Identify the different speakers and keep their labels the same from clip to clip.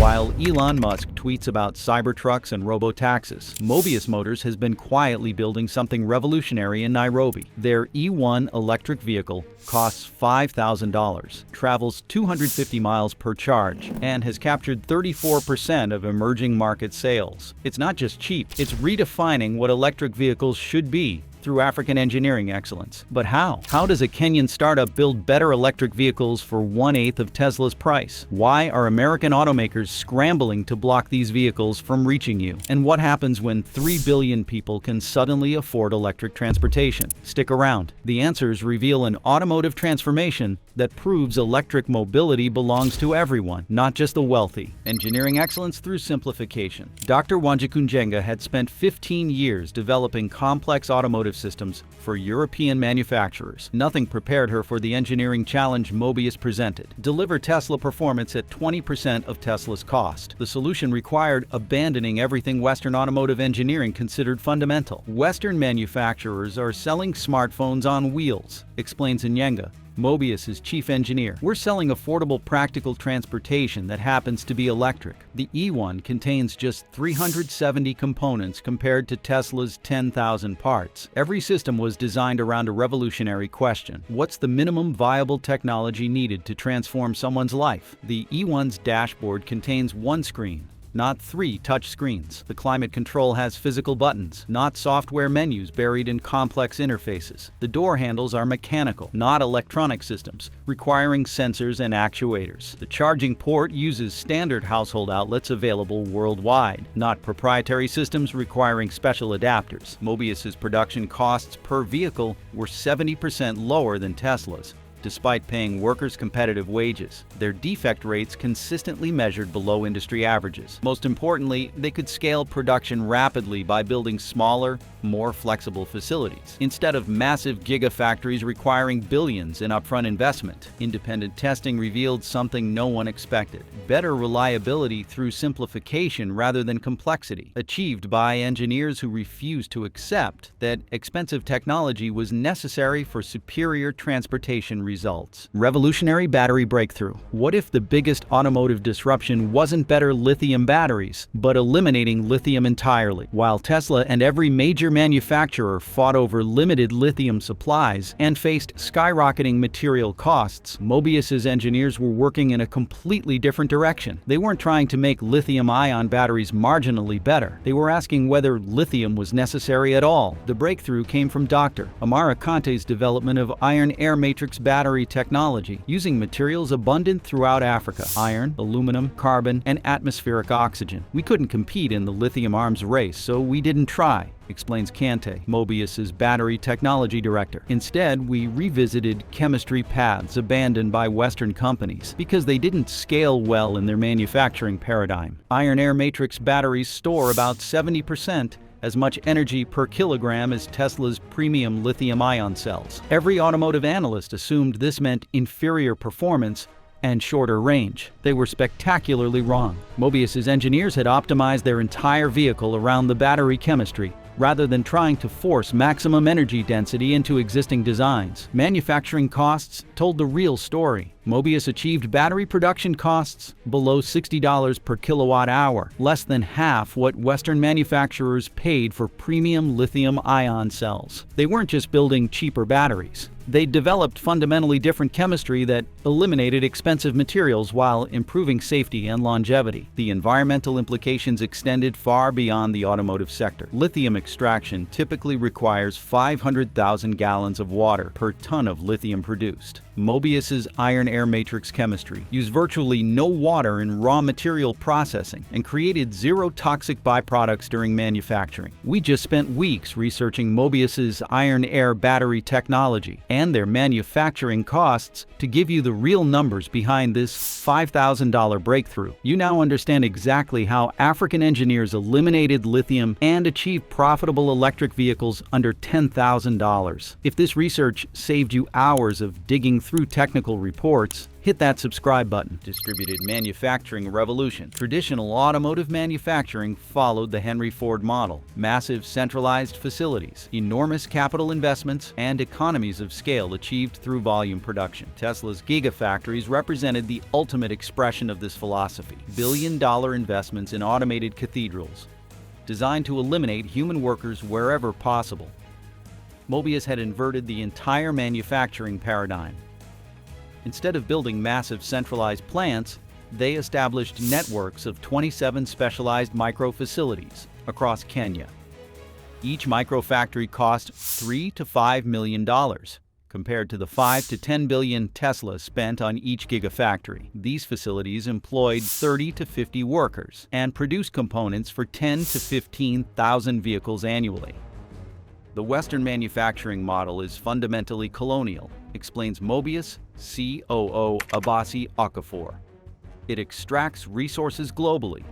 Speaker 1: While Elon Musk tweets about Cybertrucks and robotaxis, Mobius Motors has been quietly building something revolutionary in Nairobi. Their E1 electric vehicle costs $5,000, travels 250 miles per charge, and has captured 34% of emerging market sales. It's not just cheap, it's redefining what electric vehicles should be through African engineering excellence. But how? How does a Kenyan startup build better electric vehicles for 1/8 of Tesla's price? Why are American automakers scrambling to block these vehicles from reaching you? And what happens when 3 billion people can suddenly afford electric transportation? Stick around. The answers reveal an automotive transformation that proves electric mobility belongs to everyone, not just the wealthy. Engineering excellence through simplification. Dr. Wanjiku Njenga had spent 15 years developing complex automotive systems for European manufacturers. Nothing prepared her for the engineering challenge Mobius presented. Deliver Tesla performance at 20% of Tesla's cost. The solution required abandoning everything Western automotive engineering considered fundamental. Western manufacturers are selling smartphones on wheels, explains Njenga, Mobius's chief engineer. We're selling affordable practical transportation that happens to be electric. The E1 contains just 370 components compared to Tesla's 10,000 parts. Every system was designed around a revolutionary question. What's the minimum viable technology needed to transform someone's life? The E1's dashboard contains one screen, not 3 touch screens. The climate control has physical buttons, not software menus buried in complex interfaces. The door handles are mechanical, not electronic systems, requiring sensors and actuators. The charging port uses standard household outlets available worldwide, not proprietary systems requiring special adapters. Mobius's production costs per vehicle were 70% lower than Tesla's, despite paying workers competitive wages. Their defect rates consistently measured below industry averages. Most importantly, they could scale production rapidly by building smaller, more flexible facilities, instead of massive gigafactories requiring billions in upfront investment. Independent testing revealed something no one expected: better reliability through simplification rather than complexity, achieved by engineers who refused to accept that expensive technology was necessary for superior transportation results. Revolutionary battery breakthrough. What if the biggest automotive disruption wasn't better lithium batteries, but eliminating lithium entirely? While Tesla and every major manufacturer fought over limited lithium supplies and faced skyrocketing material costs, Mobius's engineers were working in a completely different direction. They weren't trying to make lithium-ion batteries marginally better. They were asking whether lithium was necessary at all. The breakthrough came from Dr. Amara Kante's development of iron-air matrix battery technology, using materials abundant throughout Africa: iron, aluminum, carbon, and atmospheric oxygen. We couldn't compete in the lithium arms race, so we didn't try, explains Kante, Mobius's battery technology director. Instead, we revisited chemistry paths abandoned by Western companies because they didn't scale well in their manufacturing paradigm. Iron-air matrix batteries store about 70% as much energy per kilogram as Tesla's premium lithium-ion cells. Every automotive analyst assumed this meant inferior performance and shorter range. They were spectacularly wrong. Mobius's engineers had optimized their entire vehicle around the battery chemistry, rather than trying to force maximum energy density into existing designs. Manufacturing costs told the real story. Mobius achieved battery production costs below $60 per kilowatt hour, less than half what Western manufacturers paid for premium lithium-ion cells. They weren't just building cheaper batteries. They developed fundamentally different chemistry that eliminated expensive materials while improving safety and longevity. The environmental implications extended far beyond the automotive sector. Lithium extraction typically requires 500,000 gallons of water per ton of lithium produced. Mobius's iron-air matrix chemistry used virtually no water in raw material processing and created zero toxic byproducts during manufacturing. We just spent weeks researching Mobius's iron-air battery technology and their manufacturing costs to give you the real numbers behind this $5,000 breakthrough. You now understand exactly how African engineers eliminated lithium and achieved profitable electric vehicles under $10,000. If this research saved you hours of digging through technical reports, hit that subscribe button. Distributed manufacturing revolution. Traditional automotive manufacturing followed the Henry Ford model. Massive centralized facilities, enormous capital investments, and economies of scale achieved through volume production. Tesla's gigafactories represented the ultimate expression of this philosophy. Billion-dollar investments in automated cathedrals, designed to eliminate human workers wherever possible. Mobius had inverted the entire manufacturing paradigm. Instead of building massive centralized plants, they established networks of 27 specialized micro-facilities across Kenya. Each micro-factory cost $3 to $5 million, compared to the $5 to $10 billion Tesla spent on each gigafactory. These facilities employed 30 to 50 workers and produced components for 10 to 15,000 vehicles annually. The Western manufacturing model is fundamentally colonial, explains Mobius COO Abasi Okafor. It extracts resources globally,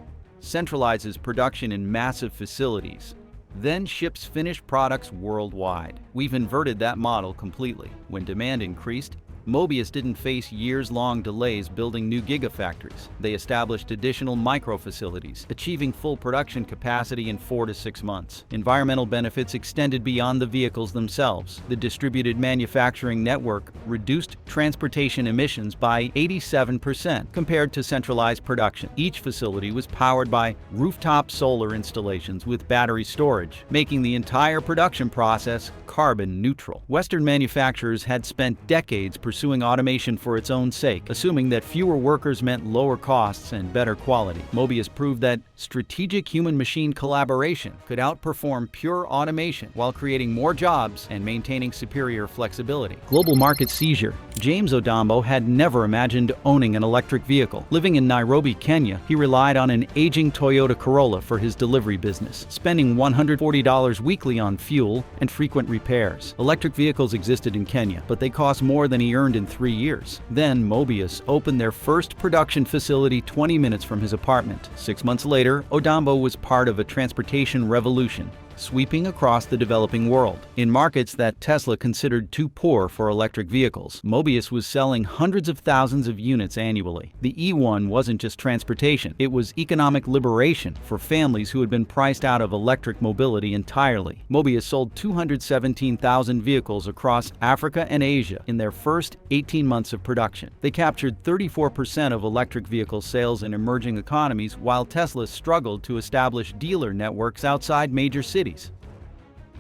Speaker 1: centralizes production in massive facilities, then ships finished products worldwide. We've inverted that model completely. When demand increased, Mobius didn't face years-long delays building new gigafactories. They established additional micro-facilities, achieving full production capacity in 4 to 6 months. Environmental benefits extended beyond the vehicles themselves. The distributed manufacturing network reduced transportation emissions by 87% compared to centralized production. Each facility was powered by rooftop solar installations with battery storage, making the entire production process carbon neutral. Western manufacturers had spent decades pursuing automation for its own sake, assuming that fewer workers meant lower costs and better quality. Mobius proved that strategic human-machine collaboration could outperform pure automation while creating more jobs and maintaining superior flexibility. Global market seizure. James Odambo had never imagined owning an electric vehicle. Living in Nairobi, Kenya, he relied on an aging Toyota Corolla for his delivery business, spending $140 weekly on fuel and frequent repairs. Electric vehicles existed in Kenya, but they cost more than he earned in 3 years. Then Mobius opened their first production facility 20 minutes from his apartment. 6 months later, Odambo was part of a transportation revolution, sweeping across the developing world. In markets that Tesla considered too poor for electric vehicles, Mobius was selling hundreds of thousands of units annually. The E1 wasn't just transportation, it was economic liberation for families who had been priced out of electric mobility entirely. Mobius sold 217,000 vehicles across Africa and Asia in their first 18 months of production. They captured 34% of electric vehicle sales in emerging economies, while Tesla struggled to establish dealer networks outside major cities.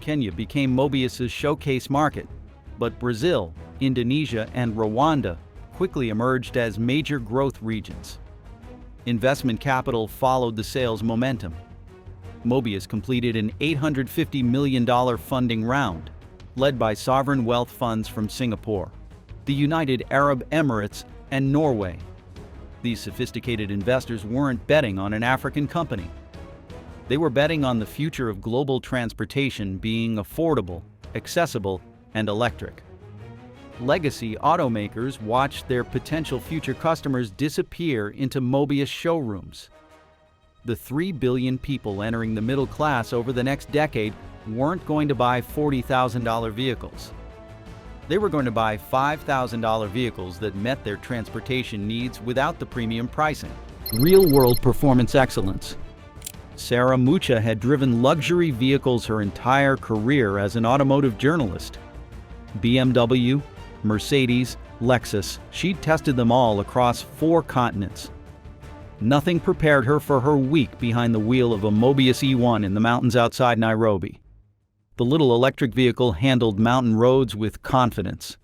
Speaker 1: Kenya became Mobius's showcase market, but Brazil, Indonesia, and Rwanda quickly emerged as major growth regions. Investment capital followed the sales momentum. Mobius completed an $850 million funding round, led by sovereign wealth funds from Singapore, the United Arab Emirates, and Norway. These sophisticated investors weren't betting on an African company. They were betting on the future of global transportation being affordable, accessible, and electric. Legacy automakers watched their potential future customers disappear into Mobius showrooms. The 3 billion people entering the middle class over the next decade weren't going to buy $40,000 vehicles. They were going to buy $5,000 vehicles that met their transportation needs without the premium pricing. Real-world performance excellence. Sarah Mucha had driven luxury vehicles her entire career as an automotive journalist. BMW, Mercedes, Lexus, she'd tested them all across 4 continents. Nothing prepared her for her week behind the wheel of a Mobius E1 in the mountains outside Nairobi. The little electric vehicle handled mountain roads with confidence,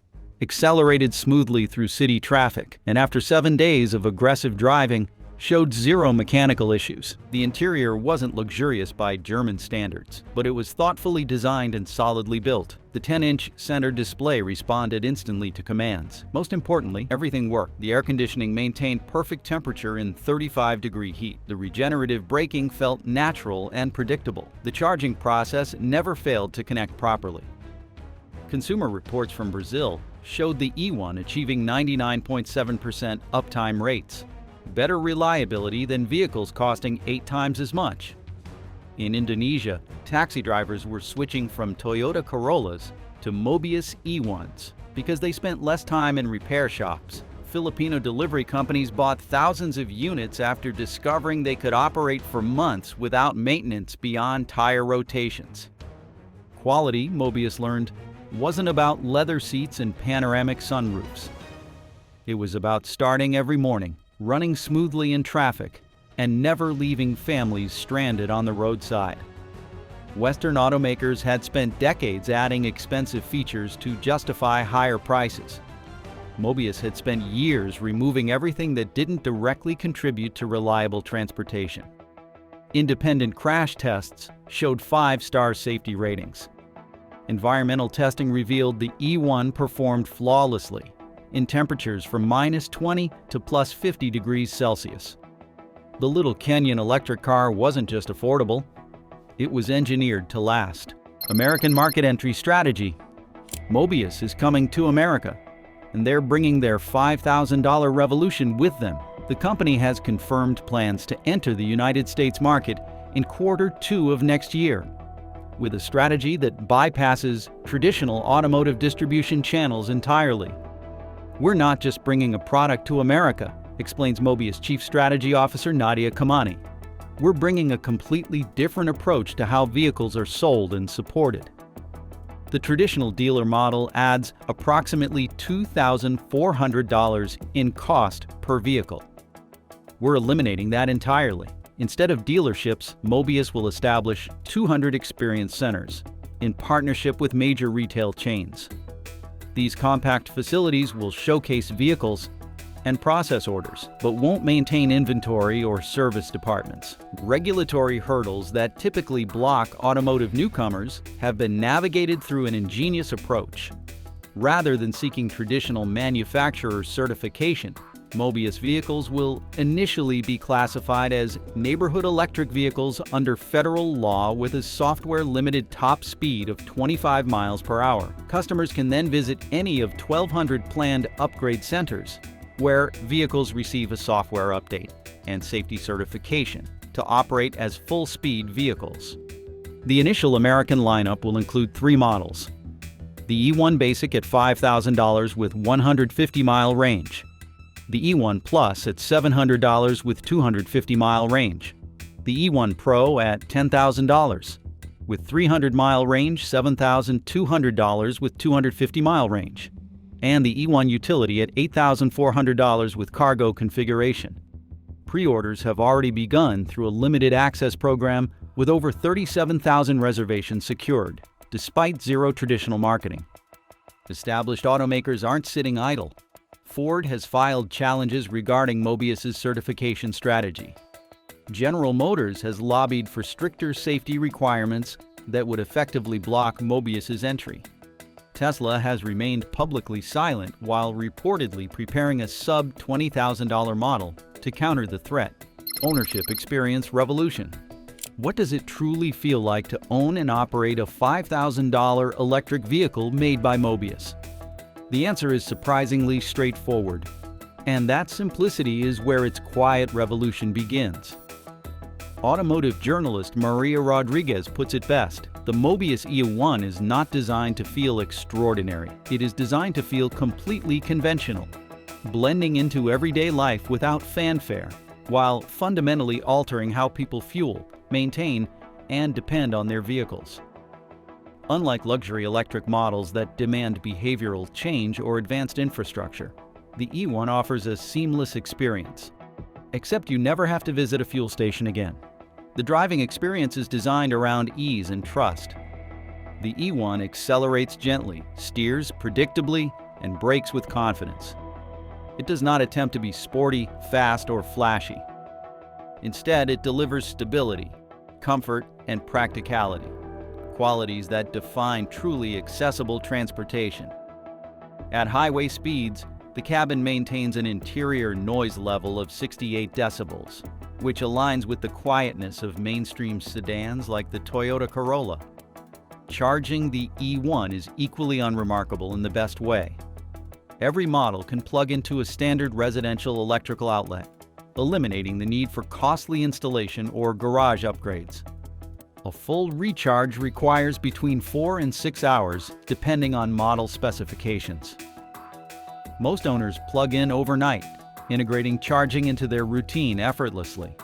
Speaker 1: accelerated smoothly through city traffic, and after 7 days of aggressive driving, showed 0 mechanical issues. The interior wasn't luxurious by German standards, but it was thoughtfully designed and solidly built. The 10-inch center display responded instantly to commands. Most importantly, everything worked. The air conditioning maintained perfect temperature in 35-degree heat. The regenerative braking felt natural and predictable. The charging process never failed to connect properly. Consumer reports from Brazil showed the E1 achieving 99.7% uptime rates, better reliability than vehicles costing 8 times as much. In Indonesia, taxi drivers were switching from Toyota Corollas to Mobius E1s because they spent less time in repair shops, Filipino delivery companies bought thousands of units after discovering they could operate for months without maintenance beyond tire rotations. Quality, Mobius learned, wasn't about leather seats and panoramic sunroofs. It was about starting every morning, running smoothly in traffic, and never leaving families stranded on the roadside. Western automakers had spent decades adding expensive features to justify higher prices. Mobius had spent years removing everything that didn't directly contribute to reliable transportation. Independent crash tests showed 5-star safety ratings. Environmental testing revealed the E1 performed flawlessly in temperatures from -20 to +50 degrees Celsius. The little Kenyan electric car wasn't just affordable, it was engineered to last. American market entry strategy. Mobius is coming to America, and they're bringing their $5,000 revolution with them. The company has confirmed plans to enter the United States market in Q2 of next year, with a strategy that bypasses traditional automotive distribution channels entirely. "We're not just bringing a product to America," explains Mobius Chief Strategy Officer Nadia Kamani. "We're bringing a completely different approach to how vehicles are sold and supported." The traditional dealer model adds approximately $2,400 in cost per vehicle. We're eliminating that entirely. Instead of dealerships, Mobius will establish 200 experience centers in partnership with major retail chains. These compact facilities will showcase vehicles and process orders, but won't maintain inventory or service departments. Regulatory hurdles that typically block automotive newcomers have been navigated through an ingenious approach. Rather than seeking traditional manufacturer certification, Mobius vehicles will initially be classified as neighborhood electric vehicles under federal law with a software-limited top speed of 25 miles per hour. Customers can then visit any of 1,200 planned upgrade centers, where vehicles receive a software update and safety certification to operate as full-speed vehicles. The initial American lineup will include 3 models. The E1 Basic at $5,000 with 150-mile range. The E1 Plus at $700 with 250-mile range. The E1 Pro at $10,000 with 300-mile range, $7,200 with 250-mile range. And the E1 Utility at $8,400 with cargo configuration. Pre-orders have already begun through a limited access program with over 37,000 reservations secured, despite zero traditional marketing. Established automakers aren't sitting idle. Ford has filed challenges regarding Mobius's certification strategy. General Motors has lobbied for stricter safety requirements that would effectively block Mobius's entry. Tesla has remained publicly silent while reportedly preparing a sub-$20,000 model to counter the threat. Ownership experience revolution. What does it truly feel like to own and operate a $5,000 electric vehicle made by Mobius? The answer is surprisingly straightforward, and that simplicity is where its quiet revolution begins. Automotive journalist Maria Rodriguez puts it best: the Mobius E1 is not designed to feel extraordinary. It is designed to feel completely conventional, blending into everyday life without fanfare, while fundamentally altering how people fuel, maintain, and depend on their vehicles. Unlike luxury electric models that demand behavioral change or advanced infrastructure, the E1 offers a seamless experience. Except you never have to visit a fuel station again. The driving experience is designed around ease and trust. The E1 accelerates gently, steers predictably, and brakes with confidence. It does not attempt to be sporty, fast, or flashy. Instead, it delivers stability, comfort, and practicality, qualities that define truly accessible transportation. At highway speeds, the cabin maintains an interior noise level of 68 decibels, which aligns with the quietness of mainstream sedans like the Toyota Corolla. Charging the E1 is equally unremarkable in the best way. Every model can plug into a standard residential electrical outlet, eliminating the need for costly installation or garage upgrades. A full recharge requires between 4 and 6 hours, depending on model specifications. Most owners plug in overnight, integrating charging into their routine effortlessly.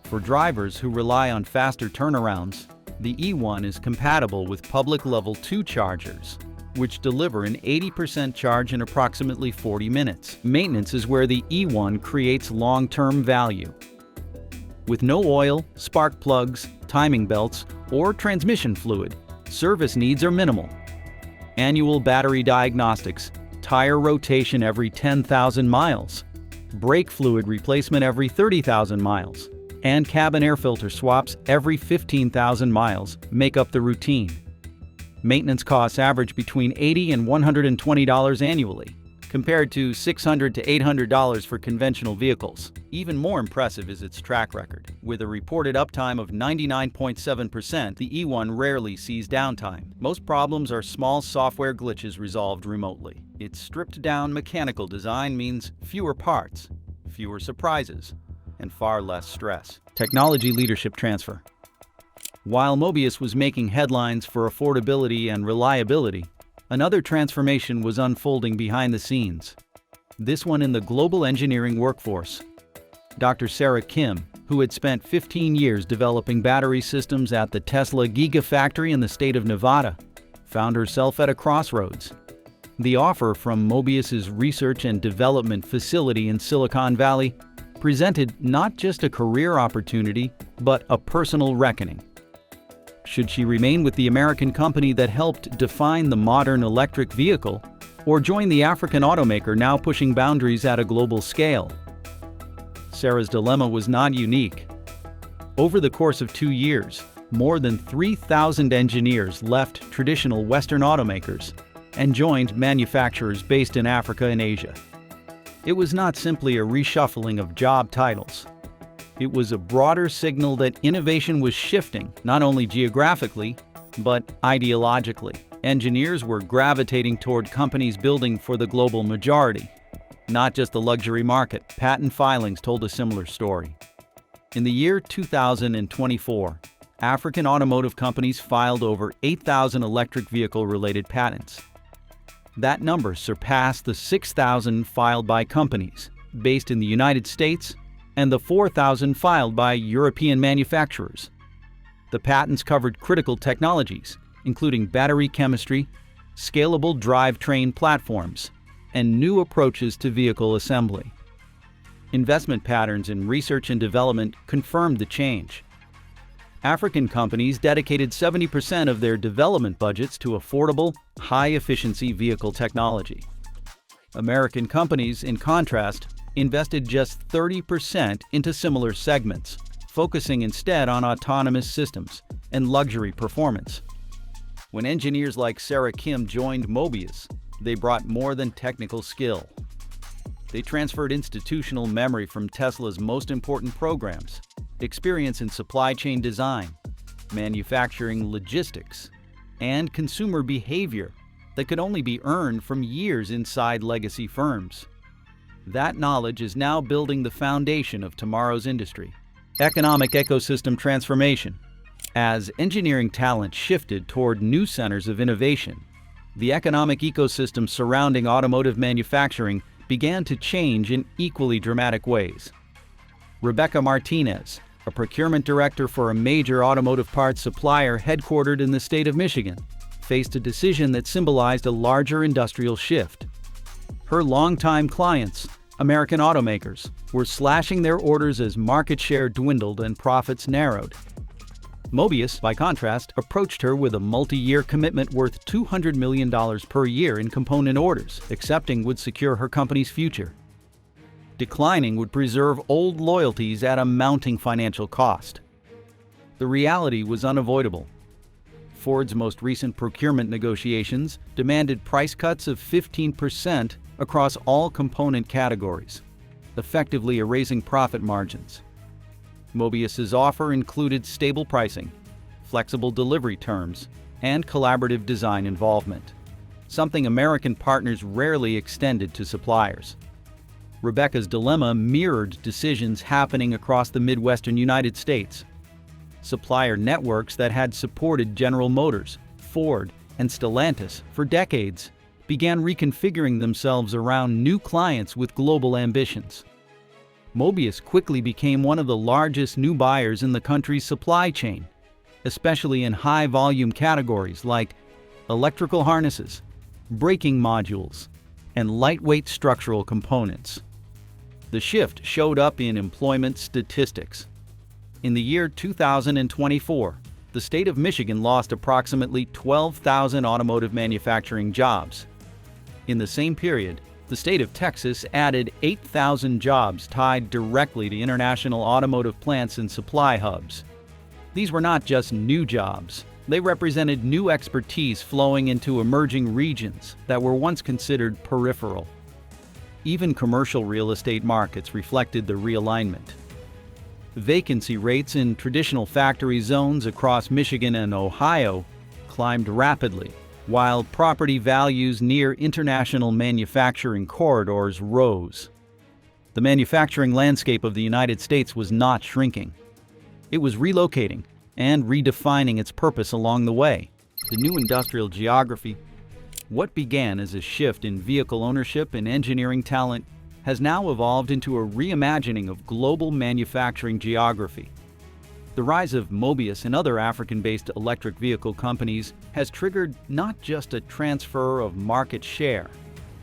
Speaker 1: For drivers who rely on faster turnarounds, the E1 is compatible with public Level 2 chargers, which deliver an 80% charge in approximately 40 minutes. Maintenance is where the E1 creates long-term value. With no oil, spark plugs, timing belts, or transmission fluid, service needs are minimal. Annual battery diagnostics, tire rotation every 10,000 miles, brake fluid replacement every 30,000 miles, and cabin air filter swaps every 15,000 miles make up the routine. Maintenance costs average between $80 and $120 annually, compared to $600 to $800 for conventional vehicles. Even more impressive is its track record. With a reported uptime of 99.7%, the E1 rarely sees downtime. Most problems are small software glitches resolved remotely. Its stripped-down mechanical design means fewer parts, fewer surprises, and far less stress. Technology leadership transfer. While Mobius was making headlines for affordability and reliability, another transformation was unfolding behind the scenes. This one in the global engineering workforce. Dr. Sarah Kim, who had spent 15 years developing battery systems at the Tesla Gigafactory in the state of Nevada, found herself at a crossroads. The offer from Mobius's research and development facility in Silicon Valley presented not just a career opportunity, but a personal reckoning. Should she remain with the American company that helped define the modern electric vehicle, or join the African automaker now pushing boundaries at a global scale? Sarah's dilemma was not unique. Over the course of 2 years, more than 3,000 engineers left traditional Western automakers and joined manufacturers based in Africa and Asia. It was not simply a reshuffling of job titles. It was a broader signal that innovation was shifting, not only geographically, but ideologically. Engineers were gravitating toward companies building for the global majority, not just the luxury market. Patent filings told a similar story. In the year 2024, African automotive companies filed over 8,000 electric vehicle-related patents. That number surpassed the 6,000 filed by companies based in the United States and the 4,000 filed by European manufacturers. The patents covered critical technologies, including battery chemistry, scalable drivetrain platforms, and new approaches to vehicle assembly. Investment patterns in research and development confirmed the change. African companies dedicated 70% of their development budgets to affordable, high-efficiency vehicle technology. American companies, in contrast, invested just 30% into similar segments, focusing instead on autonomous systems and luxury performance. When engineers like Sarah Kim joined Mobius, they brought more than technical skill. They transferred institutional memory from Tesla's most important programs, experience in supply chain design, manufacturing logistics, and consumer behavior that could only be earned from years inside legacy firms. That knowledge is now building the foundation of tomorrow's industry. Economic ecosystem transformation. As engineering talent shifted toward new centers of innovation, the economic ecosystem surrounding automotive manufacturing began to change in equally dramatic ways. Rebecca Martinez, a procurement director for a major automotive parts supplier headquartered in the state of Michigan, faced a decision that symbolized a larger industrial shift. Her longtime clients, American automakers, were slashing their orders as market share dwindled and profits narrowed. Mobius, by contrast, approached her with a multi-year commitment worth $200 million per year in component orders. Accepting would secure her company's future. Declining would preserve old loyalties at a mounting financial cost. The reality was unavoidable. Ford's most recent procurement negotiations demanded price cuts of 15% across all component categories, effectively erasing profit margins. Mobius's offer included stable pricing, flexible delivery terms, and collaborative design involvement, something American partners rarely extended to suppliers. Rebecca's dilemma mirrored decisions happening across the Midwestern United States. Supplier networks that had supported General Motors, Ford, and Stellantis for decades began reconfiguring themselves around new clients with global ambitions. Mobius quickly became one of the largest new buyers in the country's supply chain, especially in high-volume categories like electrical harnesses, braking modules, and lightweight structural components. The shift showed up in employment statistics. In the year 2024, the state of Michigan lost approximately 12,000 automotive manufacturing jobs. In the same period, the state of Texas added 8,000 jobs tied directly to international automotive plants and supply hubs. These were not just new jobs. They represented new expertise flowing into emerging regions that were once considered peripheral. Even commercial real estate markets reflected the realignment. Vacancy rates in traditional factory zones across Michigan and Ohio climbed rapidly, while property values near international manufacturing corridors rose. The manufacturing landscape of the United States was not shrinking. It was relocating and redefining its purpose along the way. The new industrial geography, what began as a shift in vehicle ownership and engineering talent, has now evolved into a reimagining of global manufacturing geography. The rise of Mobius and other African-based electric vehicle companies has triggered not just a transfer of market share,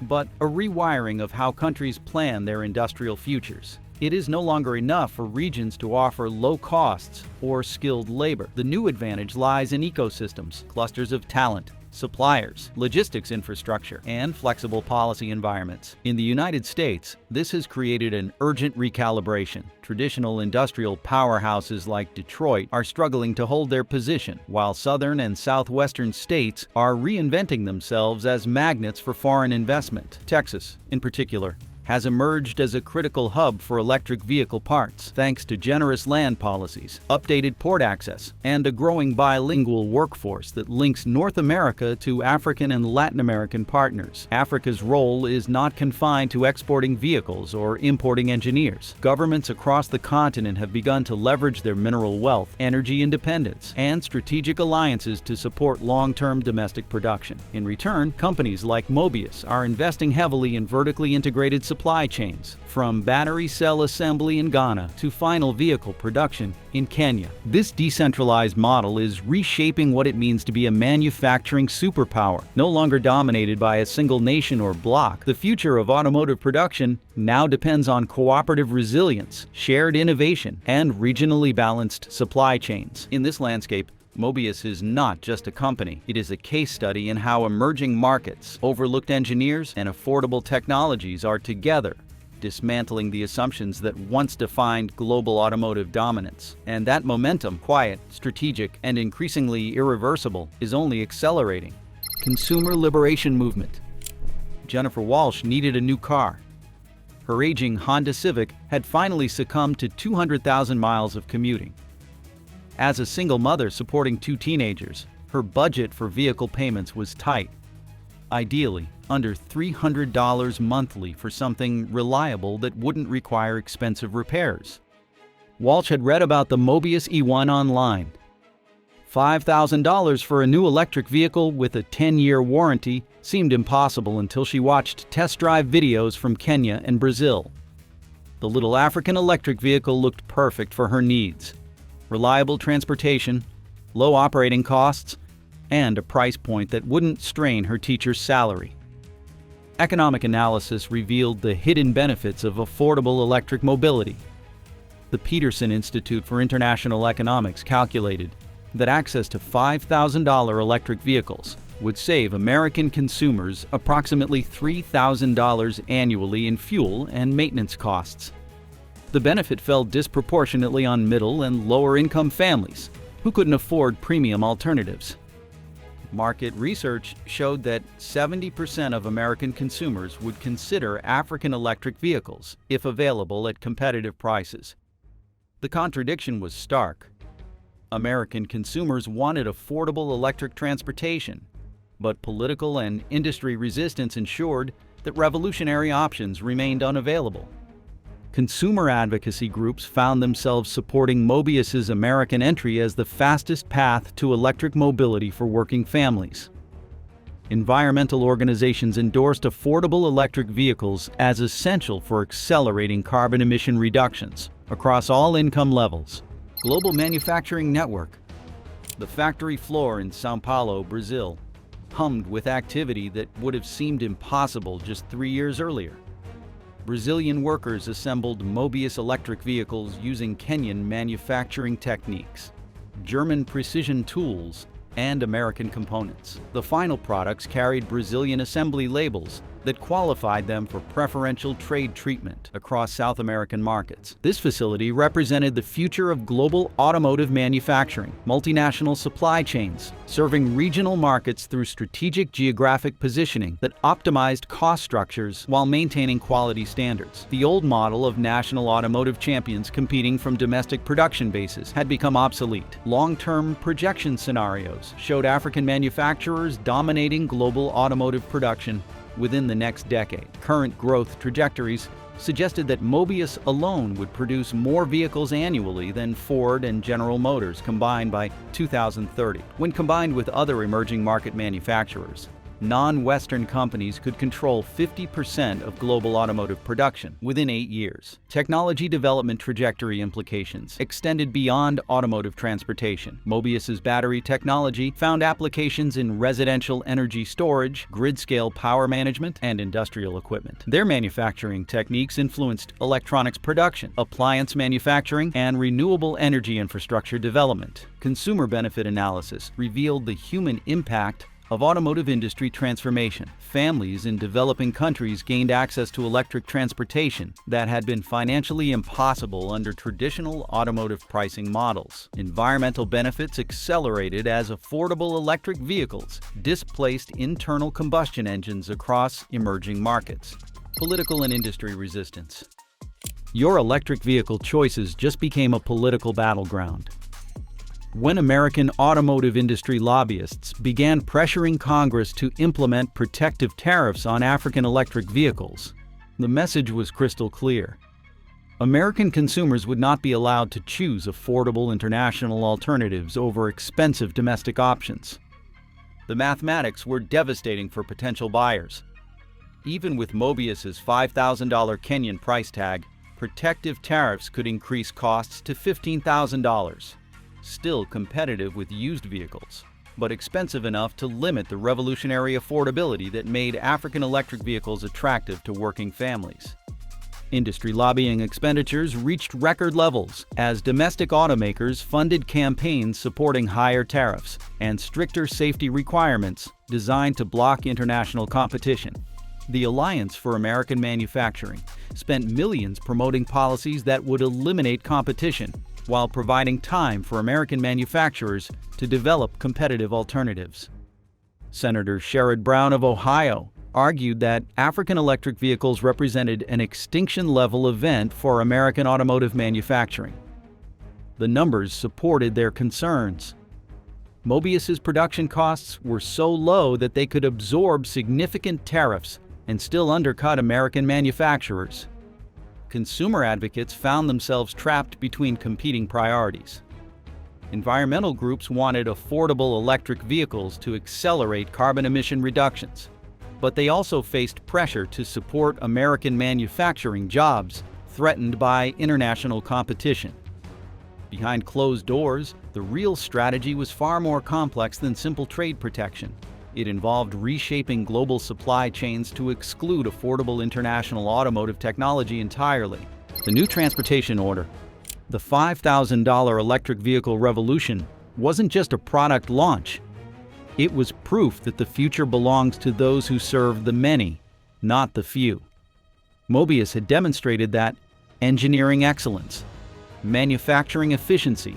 Speaker 1: but a rewiring of how countries plan their industrial futures. It is no longer enough for regions to offer low costs or skilled labor. The new advantage lies in ecosystems, clusters of talent, suppliers, logistics infrastructure, and flexible policy environments. In the United States, this has created an urgent recalibration. Traditional industrial powerhouses like Detroit are struggling to hold their position, while southern and southwestern states are reinventing themselves as magnets for foreign investment. Texas, in particular, has emerged as a critical hub for electric vehicle parts, thanks to generous land policies, updated port access, and a growing bilingual workforce that links North America to African and Latin American partners. Africa's role is not confined to exporting vehicles or importing engineers. Governments across the continent have begun to leverage their mineral wealth, energy independence, and strategic alliances to support long-term domestic production. In return, companies like Mobius are investing heavily in vertically integrated supply chains, from battery cell assembly in Ghana to final vehicle production in Kenya. This decentralized model is reshaping what it means to be a manufacturing superpower, no longer dominated by a single nation or bloc. The future of automotive production now depends on cooperative resilience, shared innovation, and regionally balanced supply chains. In this landscape, Mobius is not just a company. It is a case study in how emerging markets, overlooked engineers, and affordable technologies are together, dismantling the assumptions that once defined global automotive dominance. And that momentum, quiet, strategic, and increasingly irreversible, is only accelerating. Consumer liberation movement. Jennifer Walsh needed a new car. Her aging Honda Civic had finally succumbed to 200,000 miles of commuting. As a single mother supporting 2 teenagers, her budget for vehicle payments was tight. Ideally, under $300 monthly for something reliable that wouldn't require expensive repairs. Walsh had read about the Mobius E1 online. $5,000 for a new electric vehicle with a 10-year warranty seemed impossible until she watched test drive videos from Kenya and Brazil. The little African electric vehicle looked perfect for her needs. Reliable transportation, low operating costs, and a price point that wouldn't strain her teacher's salary. Economic analysis revealed the hidden benefits of affordable electric mobility. The Peterson Institute for International Economics calculated that access to $5,000 electric vehicles would save American consumers approximately $3,000 annually in fuel and maintenance costs. The benefit fell disproportionately on middle and lower-income families who couldn't afford premium alternatives. Market research showed that 70% of American consumers would consider African electric vehicles if available at competitive prices. The contradiction was stark. American consumers wanted affordable electric transportation, but political and industry resistance ensured that revolutionary options remained unavailable. Consumer advocacy groups found themselves supporting Mobius's American entry as the fastest path to electric mobility for working families. Environmental organizations endorsed affordable electric vehicles as essential for accelerating carbon emission reductions across all income levels. Global manufacturing network. The factory floor in São Paulo, Brazil, hummed with activity that would have seemed impossible just 3 years earlier. Brazilian workers assembled Mobius electric vehicles using Kenyan manufacturing techniques, German precision tools, and American components. The final products carried Brazilian assembly labels that qualified them for preferential trade treatment across South American markets. This facility represented the future of global automotive manufacturing, multinational supply chains, serving regional markets through strategic geographic positioning that optimized cost structures while maintaining quality standards. The old model of national automotive champions competing from domestic production bases had become obsolete. Long-term projection scenarios showed African manufacturers dominating global automotive production within the next decade. Current growth trajectories suggested that Mobius alone would produce more vehicles annually than Ford and General Motors combined by 2030. When combined with other emerging market manufacturers, non-Western companies could control 50% of global automotive production within 8 years. Technology development trajectory implications extended beyond automotive transportation. Mobius's battery technology found applications in residential energy storage, grid-scale power management, and industrial equipment. Their manufacturing techniques influenced electronics production, appliance manufacturing, and renewable energy infrastructure development. Consumer benefit analysis revealed the human impact of automotive industry transformation. Families in developing countries gained access to electric transportation that had been financially impossible under traditional automotive pricing models. Environmental benefits accelerated as affordable electric vehicles displaced internal combustion engines across emerging markets. Political and industry resistance. Your electric vehicle choices just became a political battleground. When American automotive industry lobbyists began pressuring Congress to implement protective tariffs on African electric vehicles, the message was crystal clear. American consumers would not be allowed to choose affordable international alternatives over expensive domestic options. The mathematics were devastating for potential buyers. Even with Mobius's $5,000 Kenyan price tag, protective tariffs could increase costs to $15,000. Still competitive with used vehicles, but expensive enough to limit the revolutionary affordability that made African electric vehicles attractive to working families. Industry lobbying expenditures reached record levels as domestic automakers funded campaigns supporting higher tariffs and stricter safety requirements designed to block international competition. The Alliance for American Manufacturing spent millions promoting policies that would eliminate competition while providing time for American manufacturers to develop competitive alternatives. Senator Sherrod Brown of Ohio argued that African electric vehicles represented an extinction-level event for American automotive manufacturing. The numbers supported their concerns. Mobius's production costs were so low that they could absorb significant tariffs and still undercut American manufacturers. Consumer advocates found themselves trapped between competing priorities. Environmental groups wanted affordable electric vehicles to accelerate carbon emission reductions, but they also faced pressure to support American manufacturing jobs threatened by international competition. Behind closed doors, the real strategy was far more complex than simple trade protection. It involved reshaping global supply chains to exclude affordable international automotive technology entirely. The new transportation order, the $5,000 electric vehicle revolution, wasn't just a product launch. It was proof that the future belongs to those who serve the many, not the few. Mobius had demonstrated that engineering excellence, manufacturing efficiency,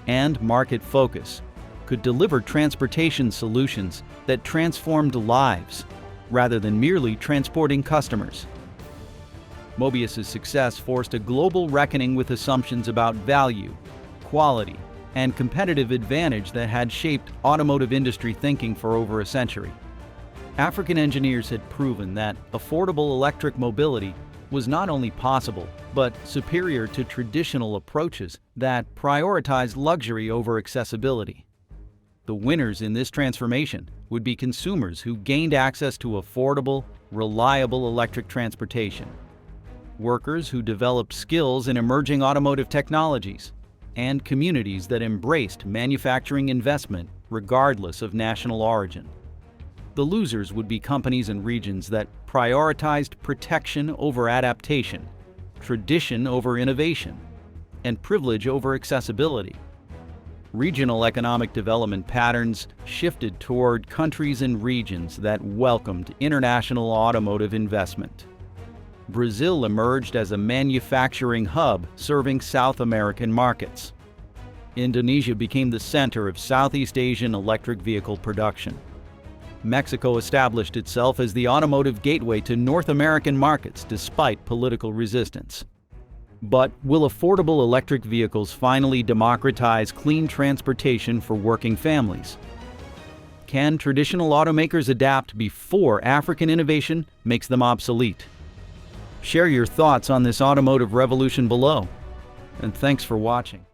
Speaker 1: and market focus could deliver transportation solutions that transformed lives rather than merely transporting customers. Mobius's success forced a global reckoning with assumptions about value, quality, and competitive advantage that had shaped automotive industry thinking for over a century. African engineers had proven that affordable electric mobility was not only possible, but superior to traditional approaches that prioritize luxury over accessibility. The winners in this transformation would be consumers who gained access to affordable, reliable electric transportation, workers who developed skills in emerging automotive technologies, and communities that embraced manufacturing investment regardless of national origin. The losers would be companies and regions that prioritized protection over adaptation, tradition over innovation, and privilege over accessibility. Regional economic development patterns shifted toward countries and regions that welcomed international automotive investment. Brazil emerged as a manufacturing hub serving South American markets. Indonesia became the center of Southeast Asian electric vehicle production. Mexico established itself as the automotive gateway to North American markets despite political resistance. But will affordable electric vehicles finally democratize clean transportation for working families? Can traditional automakers adapt before African innovation makes them obsolete? Share your thoughts on this automotive revolution below, and thanks for watching.